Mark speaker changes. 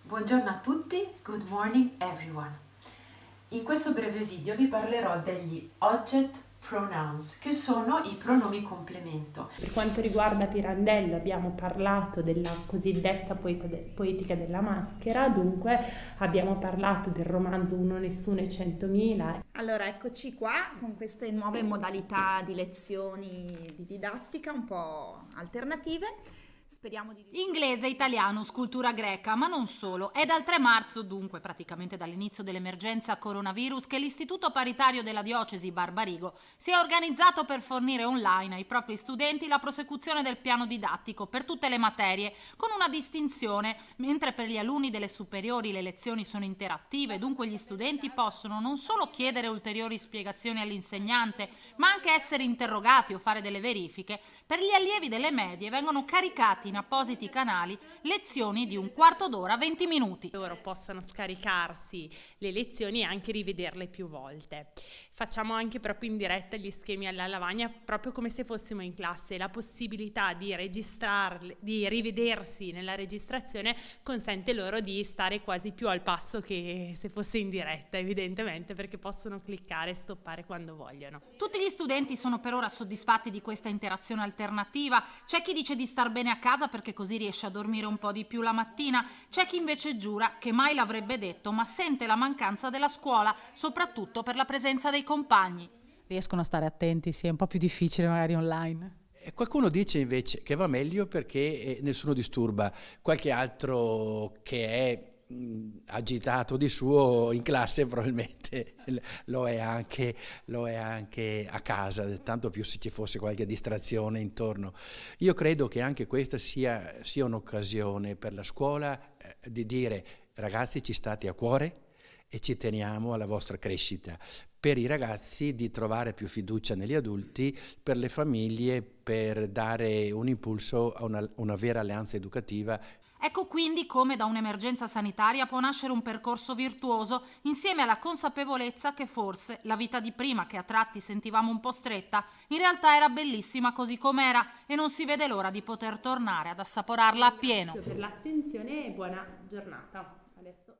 Speaker 1: Buongiorno a tutti, good morning everyone. In questo breve video vi parlerò degli object pronouns, che sono i pronomi complemento.
Speaker 2: Per quanto riguarda Pirandello abbiamo parlato della cosiddetta poetica della maschera, dunque abbiamo parlato del romanzo Uno, Nessuno e Centomila.
Speaker 3: Allora, eccoci qua con queste nuove modalità di lezioni di didattica un po' alternative. Speriamo di...
Speaker 4: Inglese, italiano, scultura greca, ma non solo. È dal 3 marzo, dunque praticamente dall'inizio dell'emergenza coronavirus, che l'Istituto Paritario della Diocesi Barbarigo si è organizzato per fornire online ai propri studenti la prosecuzione del piano didattico per tutte le materie, con una distinzione: mentre per gli alunni delle superiori le lezioni sono interattive, dunque gli studenti possono non solo chiedere ulteriori spiegazioni all'insegnante, ma anche essere interrogati o fare delle verifiche, per gli allievi delle medie vengono caricati in appositi canali lezioni di un quarto d'ora, 20 minuti.
Speaker 2: Loro possano scaricarsi le lezioni e anche rivederle più volte. Facciamo anche proprio in diretta gli schemi alla lavagna, proprio come se fossimo in classe. La possibilità di registrarli, di rivedersi nella registrazione, consente loro di stare quasi più al passo che se fosse in diretta, evidentemente, perché possono cliccare e stoppare quando vogliono.
Speaker 4: Tutti gli studenti sono per ora soddisfatti di questa interazione alternativa. C'è chi dice di star bene a casa perché così riesce a dormire un po' di più la mattina, c'è chi invece giura che mai l'avrebbe detto, ma sente la mancanza della scuola, soprattutto per la presenza dei compagni.
Speaker 5: Riescono a stare attenti, sì, è un po' più difficile magari online.
Speaker 6: Qualcuno dice invece che va meglio perché nessuno disturba, qualche altro che è agitato di suo in classe probabilmente lo è anche a casa, tanto più se ci fosse qualche distrazione intorno. Io credo che anche questa sia un'occasione per la scuola di dire: ragazzi, ci state a cuore e ci teniamo alla vostra crescita. Per i ragazzi di trovare più fiducia negli adulti, per le famiglie per dare un impulso a una vera alleanza educativa.
Speaker 4: Ecco quindi come da un'emergenza sanitaria può nascere un percorso virtuoso, insieme alla consapevolezza che forse la vita di prima, che a tratti sentivamo un po' stretta, in realtà era bellissima così com'era e non si vede l'ora di poter tornare ad assaporarla appieno.
Speaker 2: Grazie per l'attenzione e buona giornata. Adesso